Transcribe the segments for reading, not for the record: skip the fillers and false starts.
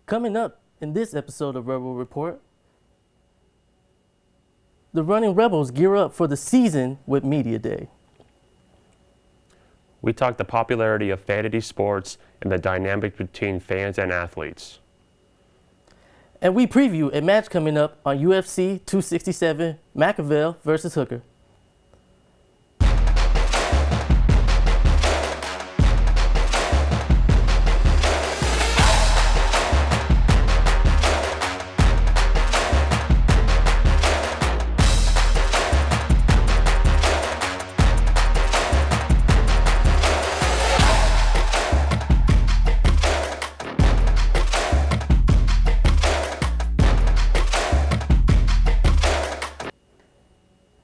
Coming up in this episode of Rebel Report, the Running Rebels gear up for the season with Media Day. We talk the popularity of fantasy sports and the dynamic between fans and athletes. And we preview a match coming up on UFC 267, McAvell versus Hooker.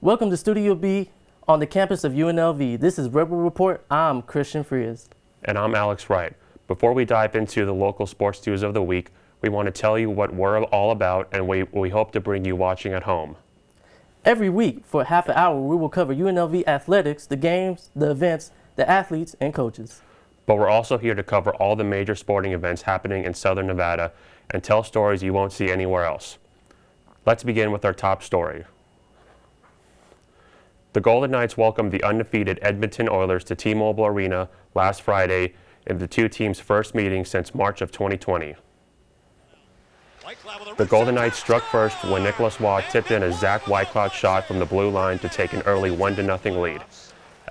Welcome to Studio B on the campus of UNLV. This is Rebel Report. I'm Christian Frias. And I'm Alex Wright. Before we dive into the local sports news of the week, we want to tell you what we're all about and we hope to bring you watching at home. Every week for half an hour, we will cover UNLV athletics, the games, the events, the athletes, and coaches. But we're also here to cover all the major sporting events happening in Southern Nevada and tell stories you won't see anywhere else. Let's begin with our top story. The Golden Knights welcomed the undefeated Edmonton Oilers to T-Mobile Arena last Friday in the two teams' first meeting since March of 2020. The Golden Knights struck first when Nicholas Waugh tipped in a Zach Whitecloud shot from the blue line to take an early 1-0 lead.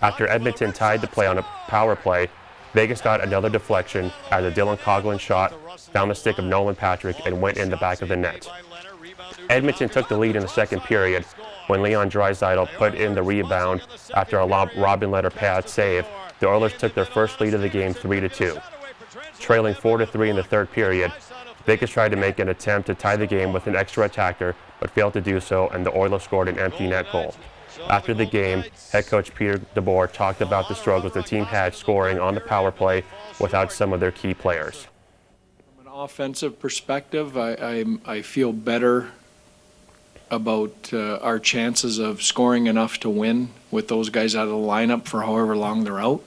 After Edmonton tied the play on a power play, Vegas got another deflection as a Dylan Coghlan shot found the stick of Nolan Patrick and went in the back of the net. Edmonton took the lead in the second period when Leon Draisaitl put in the rebound after a Robin Lehner pad save. The Oilers took their first lead of the game 3-2. Trailing 4-3 in the third period, Vegas tried to make an attempt to tie the game with an extra attacker, but failed to do so, and the Oilers scored an empty net goal. After the game, head coach Peter DeBoer talked about the struggles the team had scoring on the power play without some of their key players. From an offensive perspective, I feel better about our chances of scoring enough to win with those guys out of the lineup for however long they're out.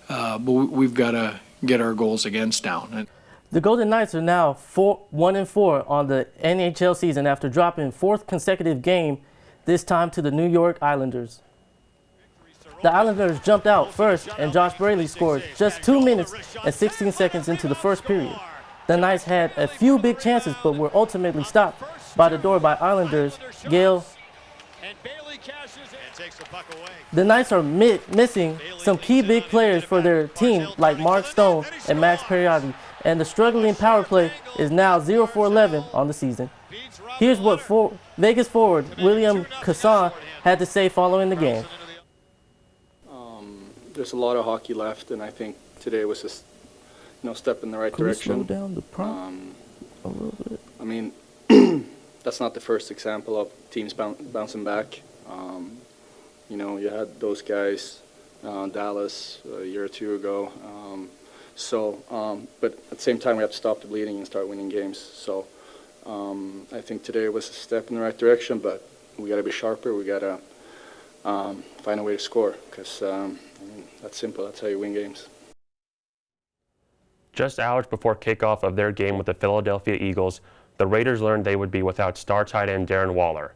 But we've got to get our goals against down. The Golden Knights are now 1-4 on the NHL season after dropping fourth consecutive game, this time to the New York Islanders. The Islanders jumped out first and Josh Braley scored just 2 minutes and 16 seconds into the first period. The Knights had a few big chances but were ultimately stopped by the door by Islanders Gale. The Knights are missing some key big players for their team like Mark Stone and Max Periotti, and the struggling power play is now 0-for-11 on the season. Here's what Vegas forward William Casson had to say following the game. There's a lot of hockey left, and I think today was a step in the right direction. Slow down the prompt a little bit? I mean, that's not the first example of teams bouncing back. You had those guys, Dallas, a year or two ago. But at the same time, we have to stop the bleeding and start winning games. So I think today was a step in the right direction, but we got to be sharper. We got to find a way to score because that's simple. That's how you win games. Just hours before kickoff of their game with the Philadelphia Eagles, the Raiders learned they would be without star tight end Darren Waller.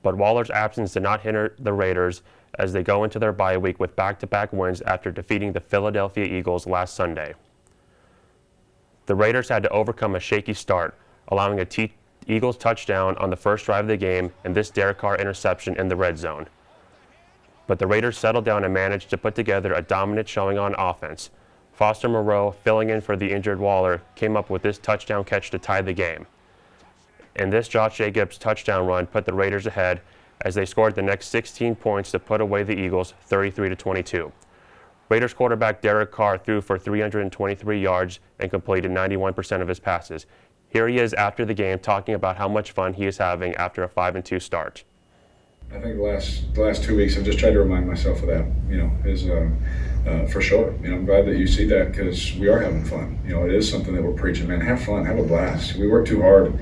But Waller's absence did not hinder the Raiders as they go into their bye week with back-to-back wins after defeating the Philadelphia Eagles last Sunday. The Raiders had to overcome a shaky start, allowing a Eagles touchdown on the first drive of the game and this Derek Carr interception in the red zone. But the Raiders settled down and managed to put together a dominant showing on offense. Foster Moreau, filling in for the injured Waller, came up with this touchdown catch to tie the game. And this Josh Jacobs touchdown run put the Raiders ahead as they scored the next 16 points to put away the Eagles 33-22. Raiders quarterback Derek Carr threw for 323 yards and completed 91% of his passes. Here he is after the game talking about how much fun he is having after a 5-2 start. I think the last 2 weeks I've just tried to remind myself of that, for sure. I'm glad that you see that because we are having fun. It is something that we're preaching, man, have fun, have a blast. We work too hard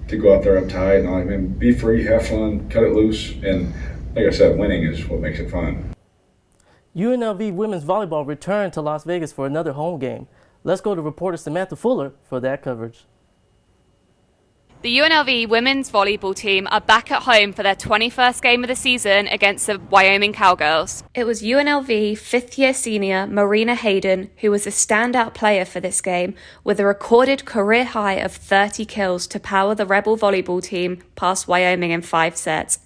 to go out there uptight and all that, man, be free, have fun, cut it loose, and like I said, winning is what makes it fun. UNLV women's volleyball returned to Las Vegas for another home game. Let's go to reporter Samantha Fuller for that coverage. The UNLV women's volleyball team are back at home for their 21st game of the season against the Wyoming Cowgirls. It was UNLV fifth-year senior Marina Hayden who was a standout player for this game, with a recorded career high of 30 kills to power the Rebel volleyball team past Wyoming in 5 sets.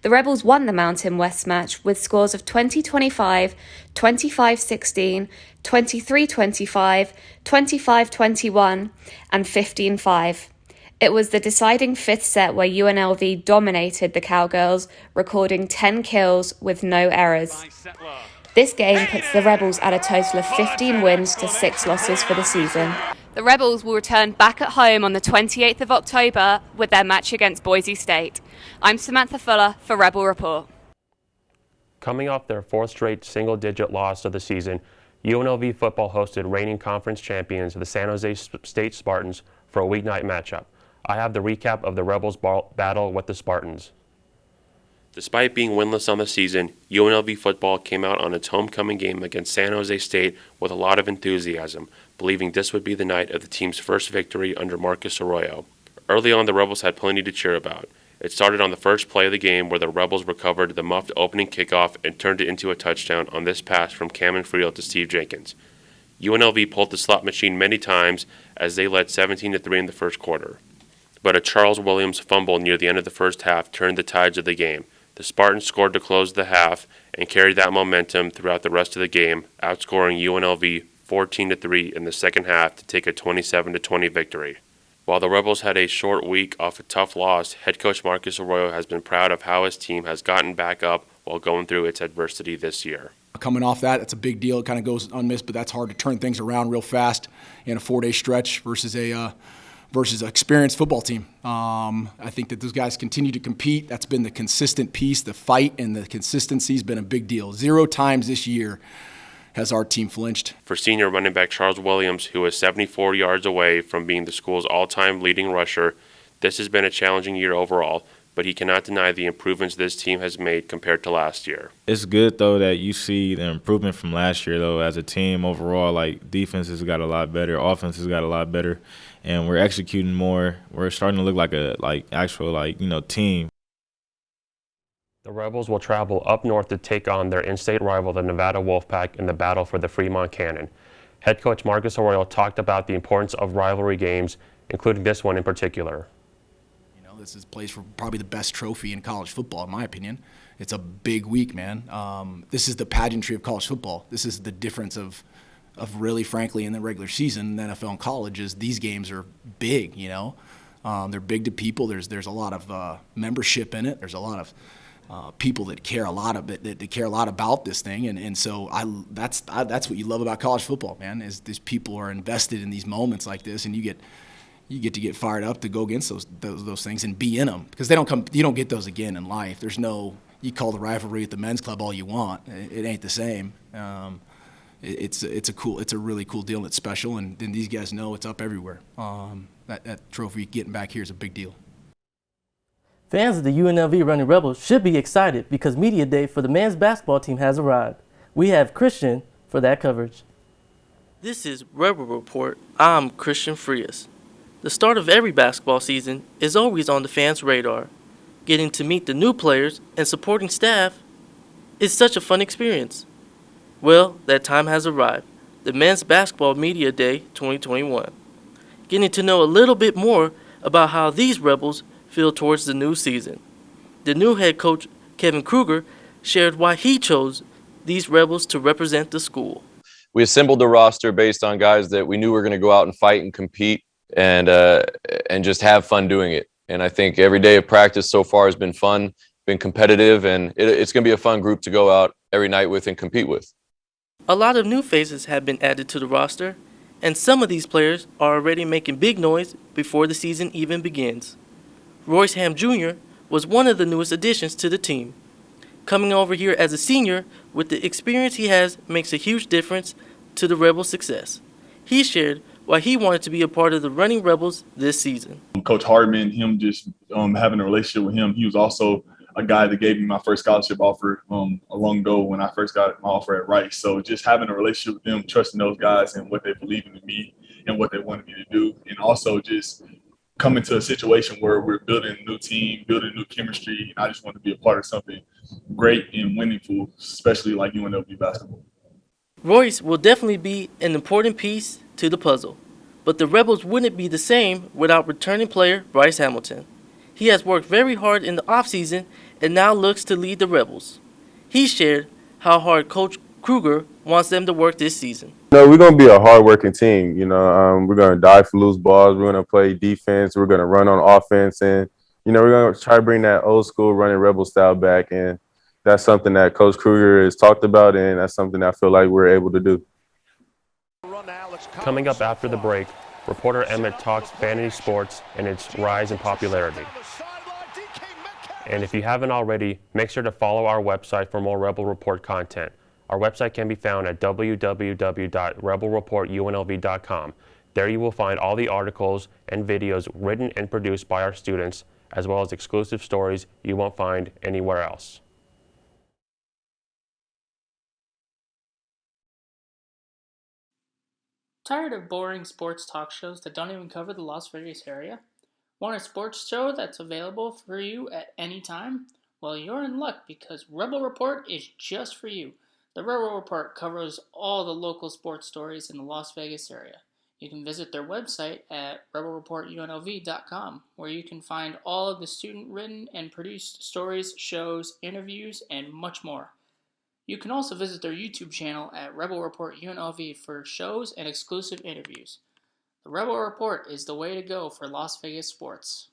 The Rebels won the Mountain West match with scores of 20-25, 25-16, 23-25, 25-21, and 15-5. It was the deciding 5th set where UNLV dominated the Cowgirls, recording 10 kills with no errors. This game puts the Rebels at a total of 15 wins to 6 losses for the season. The Rebels will return back at home on the 28th of October with their match against Boise State. I'm Samantha Fuller for Rebel Report. Coming off their 4th straight single-digit loss of the season, UNLV football hosted reigning conference champions, the San Jose State Spartans, for a weeknight matchup. I have the recap of the Rebels' battle with the Spartans. Despite being winless on the season, UNLV football came out on its homecoming game against San Jose State with a lot of enthusiasm, believing this would be the night of the team's first victory under Marcus Arroyo. Early on, the Rebels had plenty to cheer about. It started on the first play of the game where the Rebels recovered the muffed opening kickoff and turned it into a touchdown on this pass from Cameron Friel to Steve Jenkins. UNLV pulled the slot machine many times as they led 17-3 in the first quarter. But a Charles Williams fumble near the end of the first half turned the tides of the game. The Spartans scored to close the half and carried that momentum throughout the rest of the game, outscoring UNLV 14-3 in the second half to take a 27-20 victory. While the Rebels had a short week off a tough loss, head coach Marcus Arroyo has been proud of how his team has gotten back up while going through its adversity this year. Coming off that, it's a big deal. It kind of goes unmissed, but that's hard to turn things around real fast in a 4-day stretch versus an experienced football team. I think that those guys continue to compete. That's been the consistent piece. The fight and the consistency has been a big deal. 0 times this year has our team flinched. For senior running back Charles Williams, who is 74 yards away from being the school's all-time leading rusher, this has been a challenging year overall, but he cannot deny the improvements this team has made compared to last year. It's good, though, that you see the improvement from last year, though, as a team overall. Like, defense has got a lot better, offense has got a lot better, and we're executing more. We're starting to look like a actual team. The Rebels will travel up north to take on their in-state rival, the Nevada Wolfpack, in the battle for the Fremont Cannon. Head coach Marcus Arroyo talked about the importance of rivalry games, including this one in particular. This is place for probably the best trophy in college football, in my opinion. It's a big week, man. This is the pageantry of college football. This is the difference of really, frankly, in the regular season, the NFL and college is these games are big, They're big to people. There's a lot of membership in it. There's a lot of people that care a lot about this thing, and so that's what you love about college football, man. Is these people are invested in these moments like this, and you get to get fired up to go against those things and be in them, because you don't get those again in life. There's no, you call the rivalry at the men's club all you want, it ain't the same. It's a really cool deal, and it's special, and these guys know it's up everywhere. That trophy getting back here is a big deal. Fans of the UNLV Running Rebels should be excited because media day for the men's basketball team has arrived. We have Christian for that coverage. This is Rebel Report. I'm Christian Frias. The start of every basketball season is always on the fans' radar. Getting to meet the new players and supporting staff is such a fun experience. Well, that time has arrived. The Men's Basketball Media Day 2021. Getting to know a little bit more about how these Rebels feel towards the new season. The new head coach, Kevin Kruger, shared why he chose these Rebels to represent the school. We assembled the roster based on guys that we knew were going to go out and fight and compete and just have fun doing it. And I think every day of practice so far has been fun, been competitive, and it's going to be a fun group to go out every night with and compete with. A lot of new faces have been added to the roster, and some of these players are already making big noise before the season even begins. Royce Ham Jr. was one of the newest additions to the team. Coming over here as a senior with the experience he has makes a huge difference to the Rebels' success. He shared why he wanted to be a part of the Running Rebels this season. Coach Hardman, him just having a relationship with him, he was also a guy that gave me my first scholarship offer a long ago when I first got my offer at Rice. So just having a relationship with them, trusting those guys and what they believe in me and what they wanted me to do, and also just come into a situation where we're building a new team, building new chemistry, and I just want to be a part of something great and meaningful, especially like UNLV basketball. Royce will definitely be an important piece to the puzzle, but the Rebels wouldn't be the same without returning player Bryce Hamilton. He has worked very hard in the offseason and now looks to lead the Rebels. He shared how hard Coach Kruger wants them to work this season. No, we're going to be a hard-working team. We're going to dive for loose balls. We're going to play defense. We're going to run on offense. And, we're going to try to bring that old school running Rebel style back. And that's something that Coach Kruger has talked about, and that's something I feel like we're able to do. Coming up after the break, reporter Emmett talks fantasy sports and its rise in popularity. And if you haven't already, make sure to follow our website for more Rebel Report content. Our website can be found at www.rebelreportunlv.com. There you will find all the articles and videos written and produced by our students, as well as exclusive stories you won't find anywhere else. Tired of boring sports talk shows that don't even cover the Las Vegas area? Want a sports show that's available for you at any time? Well, you're in luck because Rebel Report is just for you. The Rebel Report covers all the local sports stories in the Las Vegas area. You can visit their website at rebelreportunlv.com, where you can find all of the student-written and produced stories, shows, interviews, and much more. You can also visit their YouTube channel at Rebel Report UNLV for shows and exclusive interviews. The Rebel Report is the way to go for Las Vegas sports.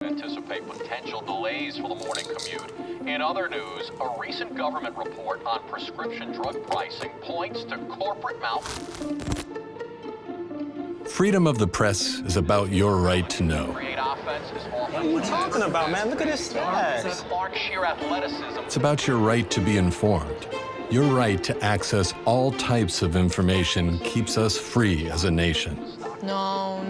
Anticipate potential delays for the morning commute. In other news, a recent government report on prescription drug pricing points to corporate Freedom of the press is about your right to know. What are you talking about, man? Look at his stats. It's about your right to be informed. Your right to access all types of information keeps us free as a nation. No.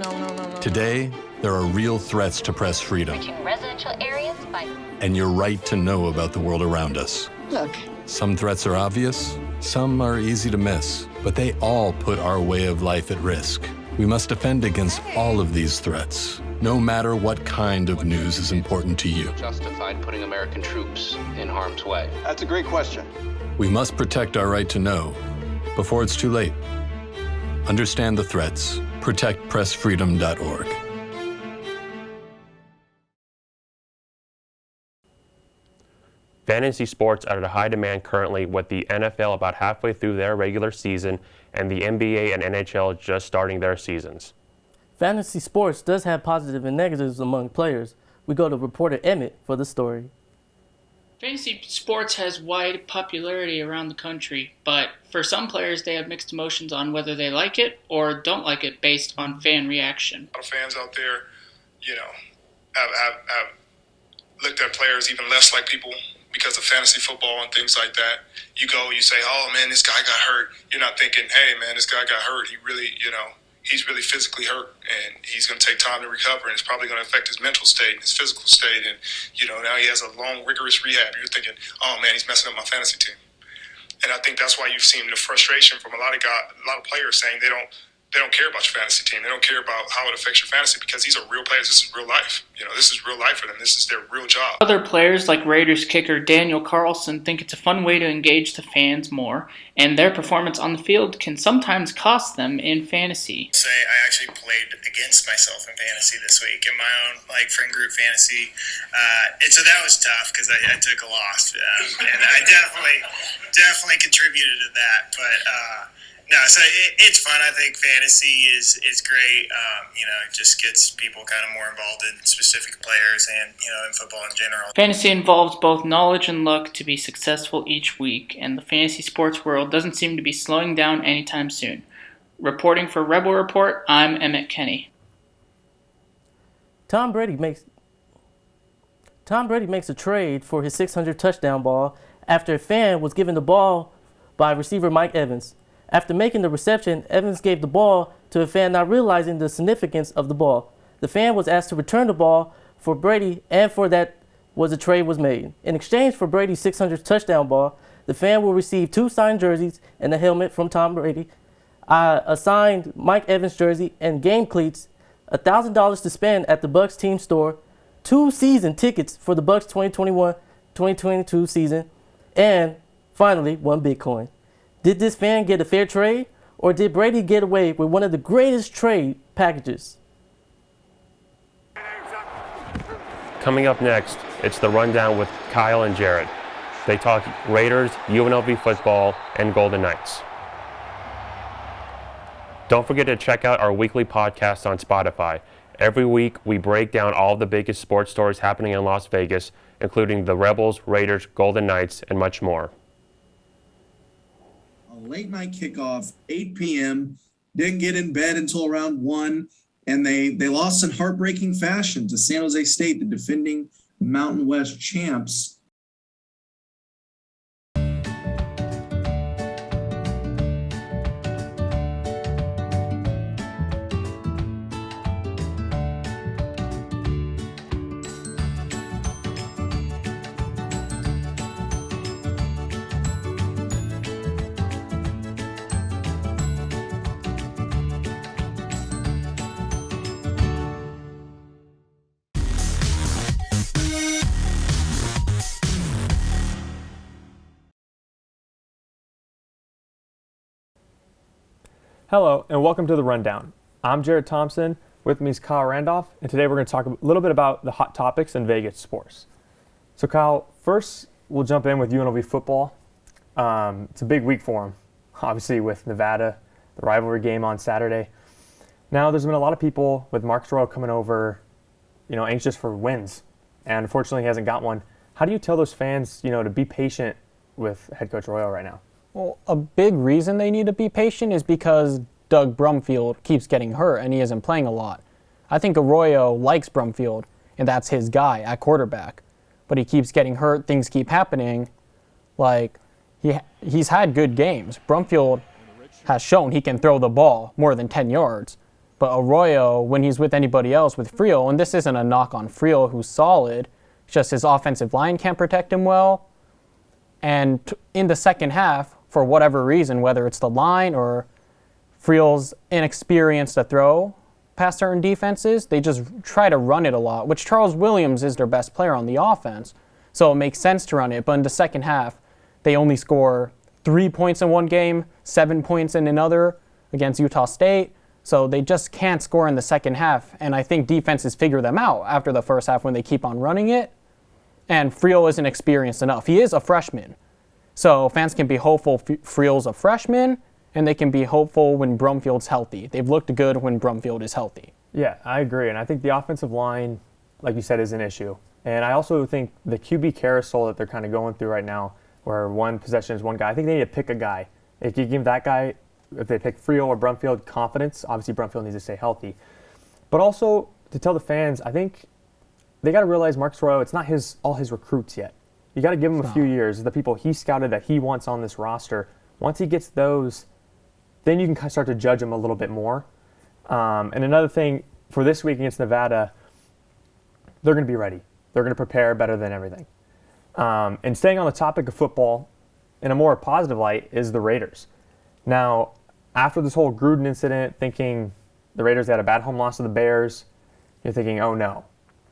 Today, there are real threats to press freedom. Reaching residential areas by... And your right to know about the world around us. Look. Some threats are obvious, some are easy to miss, but they all put our way of life at risk. We must defend against all of these threats, no matter what kind of news is important to you. Justified putting American troops in harm's way? That's a great question. We must protect our right to know before it's too late. Understand the threats. ProtectPressFreedom.org. Fantasy sports are at a high demand currently, with the NFL about halfway through their regular season and the NBA and NHL just starting their seasons. Fantasy sports does have positive and negatives among players. We go to reporter Emmett for the story. Fantasy sports has wide popularity around the country, but for some players they have mixed emotions on whether they like it or don't like it based on fan reaction. A lot of fans out there, have looked at players even less like people because of fantasy football and things like that. You go, you say, oh man, this guy got hurt. You're not thinking, hey man, this guy got hurt. He really, he's really physically hurt and he's going to take time to recover, and it's probably going to affect his mental state and his physical state. And, now he has a long, rigorous rehab. You're thinking, oh man, he's messing up my fantasy team. And I think that's why you've seen the frustration from a lot of players saying they don't care about your fantasy team. They don't care about how it affects your fantasy because these are real players. This is real life. This is real life for them. This is their real job. Other players like Raiders kicker Daniel Carlson think it's a fun way to engage the fans more, and their performance on the field can sometimes cost them in fantasy. I actually played against myself in fantasy this week in my own friend group fantasy. So that was tough because I took a loss, and I definitely contributed to that. But no, so it's fun. I think fantasy is great. It just gets people kind of more involved in specific players and, in football in general. Fantasy involves both knowledge and luck to be successful each week, and the fantasy sports world doesn't seem to be slowing down anytime soon. Reporting for Rebel Report, I'm Emmett Kenny. Tom Brady makes a trade for his 600 touchdown ball after a fan was given the ball by receiver Mike Evans. After making the reception, Evans gave the ball to a fan, not realizing the significance of the ball. The fan was asked to return the ball for Brady, and for that a trade was made. In exchange for Brady's 600 touchdown ball, the fan will receive 2 signed jerseys and a helmet from Tom Brady. I assigned Mike Evans' jersey and game cleats, $1,000 to spend at the Bucks team store, 2 season tickets for the Bucks 2021-2022 season, and finally, 1 Bitcoin. Did this fan get a fair trade, or did Brady get away with one of the greatest trade packages? Coming up next, it's the rundown with Kyle and Jared. They talk Raiders, UNLV football, and Golden Knights. Don't forget to check out our weekly podcast on Spotify. Every week, we break down all the biggest sports stories happening in Las Vegas, including the Rebels, Raiders, Golden Knights, and much more. A late night kickoff, 8 p.m., didn't get in bed until around 1, and they lost in heartbreaking fashion to San Jose State, the defending Mountain West champs. Hello, and welcome to The Rundown. I'm Jared Thompson. With me is Kyle Randolph, and today we're going to talk a little bit about the hot topics in Vegas sports. So Kyle, first we'll jump in with UNLV football. It's a big week for them, obviously with Nevada, the rivalry game on Saturday. Now there's been a lot of people with Marcus Royal coming over, anxious for wins, and unfortunately he hasn't got one. How do you tell those fans, to be patient with head coach Royal right now? Well, a big reason they need to be patient is because Doug Brumfield keeps getting hurt and he isn't playing a lot. I think Arroyo likes Brumfield, and that's his guy at quarterback. But he keeps getting hurt, things keep happening. He's had good games. Brumfield has shown he can throw the ball more than 10 yards. But Arroyo, when he's with anybody else, with Friel, and this isn't a knock on Friel, who's solid, it's just his offensive line can't protect him well. And in the second half, for whatever reason, whether it's the line or Friel's inexperience to throw past certain defenses, they just try to run it a lot, which Charles Williams is their best player on the offense. So it makes sense to run it. But in the second half, they only score 3 points in one game, 7 points in another against Utah State. So they just can't score in the second half. And I think defenses figure them out after the first half when they keep on running it. And Friel isn't experienced enough. He is a freshman. So fans can be hopeful Friel's a freshman, and they can be hopeful when Brumfield's healthy. They've looked good when Brumfield is healthy. Yeah, I agree. And I think the offensive line, like you said, is an issue. And I also think the QB carousel that they're kind of going through right now, where one possession is one guy, I think they need to pick a guy. If you give that guy, if they pick Friel or Brumfield, confidence, obviously Brumfield needs to stay healthy. But also, to tell the fans, I think they got to realize Marcus Royal, it's not all his recruits yet. You got to give him a few years. The people he scouted that he wants on this roster, once he gets those, then you can start to judge him a little bit more. And another thing, for this week against Nevada, they're going to be ready. They're going to prepare better than everything. And staying on the topic of football, in a more positive light, is the Raiders. Now, after this whole Gruden incident, thinking the Raiders had a bad home loss to the Bears, you're thinking, oh no,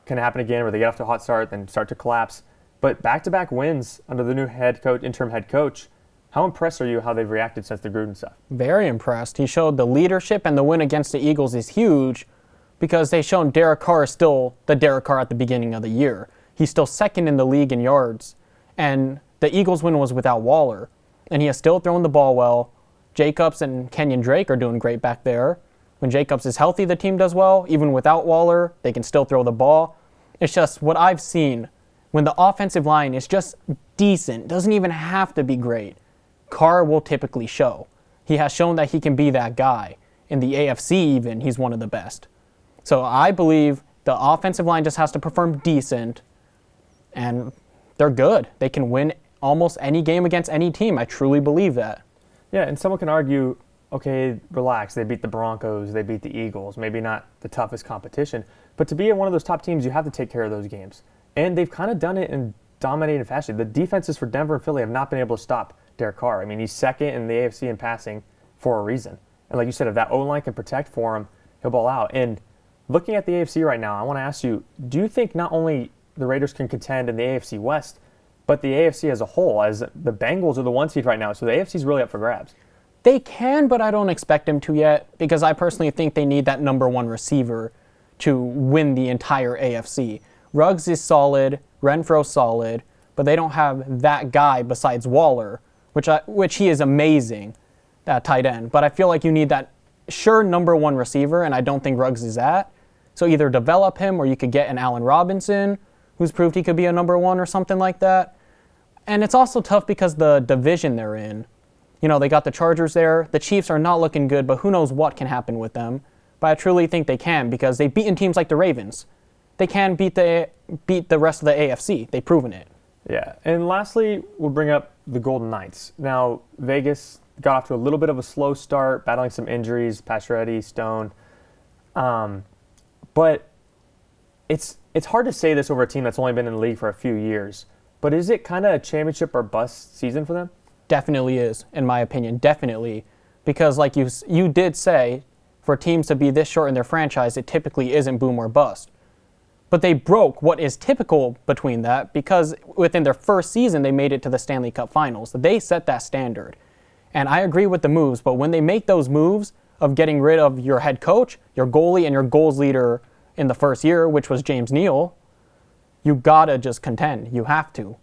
can it happen again where they get off to a hot start, then start to collapse? But back-to-back wins under the new interim head coach, how impressed are you how they've reacted since the Gruden stuff? Very impressed. He showed the leadership, and the win against the Eagles is huge because they've shown Derek Carr is still the Derek Carr at the beginning of the year. He's still second in the league in yards, and the Eagles win was without Waller, and he has still thrown the ball well. Jacobs and Kenyon Drake are doing great back there. When Jacobs is healthy, the team does well. Even without Waller, they can still throw the ball. It's just what I've seen. When the offensive line is just decent, doesn't even have to be great, Carr will typically show. He has shown that he can be that guy. In the AFC even, he's one of the best. So I believe the offensive line just has to perform decent, and they're good. They can win almost any game against any team. I truly believe that. Yeah, and someone can argue, okay, relax, they beat the Broncos, they beat the Eagles, maybe not the toughest competition, but to be one of those top teams, you have to take care of those games. And they've kind of done it in dominating fashion. The defenses for Denver and Philly have not been able to stop Derek Carr. I mean, he's second in the AFC in passing for a reason. And like you said, if that O-line can protect for him, he'll ball out. And looking at the AFC right now, I want to ask you, do you think not only the Raiders can contend in the AFC West, but the AFC as a whole, as the Bengals are the 1 seed right now, so the AFC is really up for grabs? They can, but I don't expect them to yet, because I personally think they need that number one receiver to win the entire AFC. Ruggs is solid, Renfro's solid, but they don't have that guy besides Waller, which he is amazing, that tight end. But I feel like you need that sure number one receiver, and I don't think Ruggs is that. So either develop him, or you could get an Allen Robinson, who's proved he could be a number one or something like that. And it's also tough because the division they're in. You know, they got the Chargers there. The Chiefs are not looking good, but who knows what can happen with them. But I truly think they can, because they've beaten teams like the Ravens. They can beat the rest of the AFC. They've proven it. Yeah, and lastly, we'll bring up the Golden Knights. Now, Vegas got off to a little bit of a slow start, battling some injuries, Pacioretty, Stone. But it's hard to say this over a team that's only been in the league for a few years. But is it kind of a championship or bust season for them? Definitely is, in my opinion, definitely. Because like you did say, for teams to be this short in their franchise, it typically isn't boom or bust. But they broke what is typical between that, because within their first season, they made it to the Stanley Cup Finals. They set that standard. And I agree with the moves, but when they make those moves of getting rid of your head coach, your goalie, and your goals leader in the first year, which was James Neal, you gotta just contend. You have to.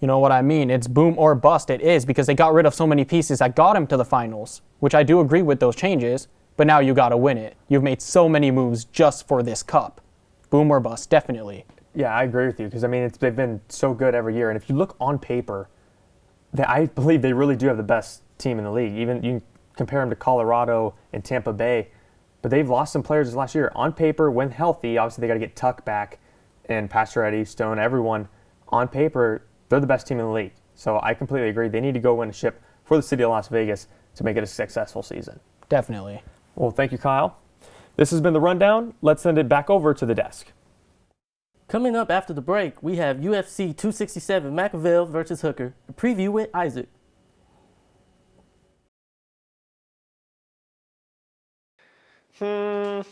You know what I mean? It's boom or bust. It is, because they got rid of so many pieces that got him to the finals, which I do agree with those changes, but now you gotta win it. You've made so many moves just for this cup. Boom or bust, definitely. Yeah, I agree with you, because I mean they've been so good every year, and if you look on paper, I believe they really do have the best team in the league. Even you can compare them to Colorado and Tampa Bay, but they've lost some players this last year. On paper, when healthy, obviously they got to get Tuck back, and Pacioretty, Stone, everyone. On paper, they're the best team in the league. So I completely agree. They need to go win a ship for the city of Las Vegas to make it a successful season. Definitely. Well, thank you, Kyle. This has been the Rundown. Let's send it back over to the desk. Coming up after the break, we have UFC 267 McAvell versus Hooker, a preview with Isaac. Where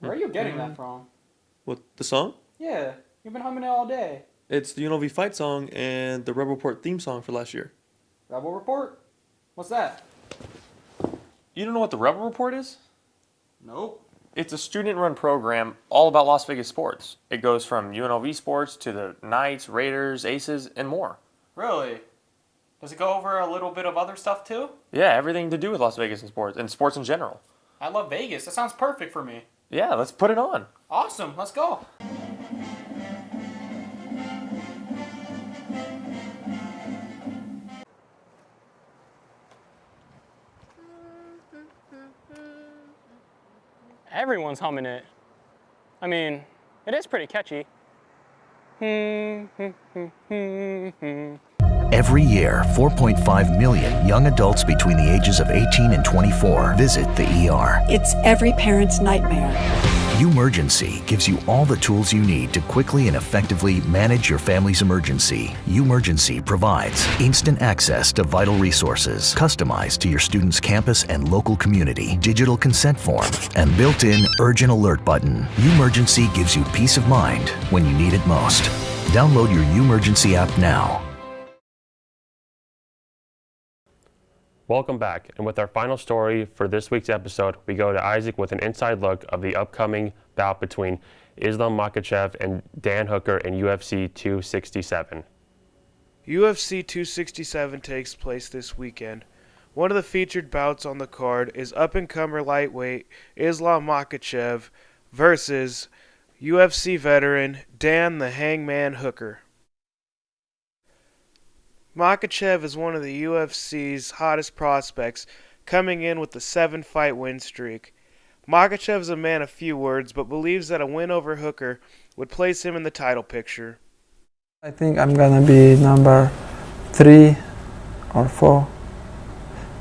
are you getting that from? What, the song? Yeah, you've been humming it all day. It's the UNLV fight song and the Rebel Report theme song for last year. Rebel Report? What's that? You don't know what the Rebel Report is? Nope. It's a student-run program all about Las Vegas sports. It goes from UNLV sports to the Knights, Raiders, Aces, and more. Really? Does it go over a little bit of other stuff too? Yeah, everything to do with Las Vegas and sports in general. I love Vegas. That sounds perfect for me. Yeah, let's put it on. Awesome. Let's go. Everyone's humming it. I mean, it is pretty catchy. Every year, 4.5 million young adults between the ages of 18 and 24 visit the ER. It's every parent's nightmare. UMergency gives you all the tools you need to quickly and effectively manage your family's emergency. UMergency provides instant access to vital resources, customized to your student's campus and local community, digital consent form, and built-in urgent alert button. UMergency gives you peace of mind when you need it most. Download your UMergency app now. Welcome back, and with our final story for this week's episode, we go to Isaac with an inside look of the upcoming bout between Islam Makhachev and Dan Hooker in UFC 267. UFC 267 takes place this weekend. One of the featured bouts on the card is up-and-comer lightweight Islam Makhachev versus UFC veteran Dan the Hangman Hooker. Makhachev is one of the UFC's hottest prospects, coming in with a 7-fight win streak. Makhachev is a man of few words, but believes that a win over Hooker would place him in the title picture. I think I'm gonna be number 3 or 4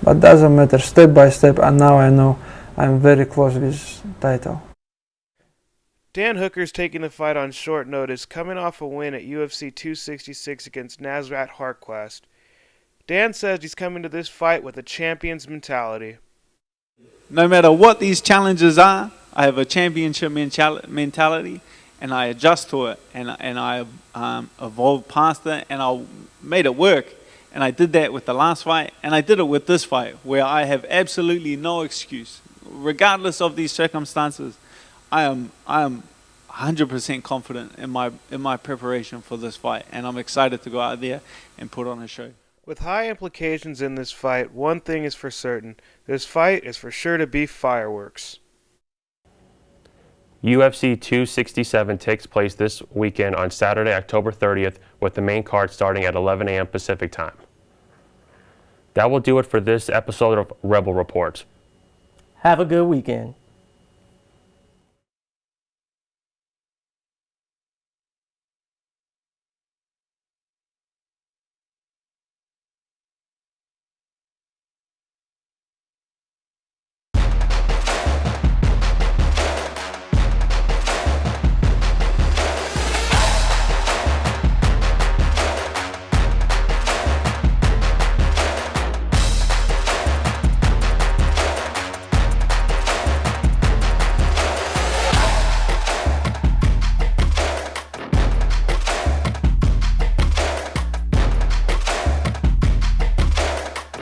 But doesn't matter, step by step, and now I know I'm very close with title. Dan Hooker's taking the fight on short notice, coming off a win at UFC 266 against Nasrat Haqparast. Dan says he's coming to this fight with a champion's mentality. No matter what these challenges are, I have a championship mentality, and I adjust to it, and I evolved past it, and I made it work. And I did that with the last fight, and I did it with this fight, where I have absolutely no excuse. Regardless of these circumstances, I am 100% confident in my preparation for this fight, and I'm excited to go out there and put on a show. With high implications in this fight, one thing is for certain. This fight is for sure to be fireworks. UFC 267 takes place this weekend on Saturday, October 30th, with the main card starting at 11 a.m. Pacific time. That will do it for this episode of Rebel Report. Have a good weekend.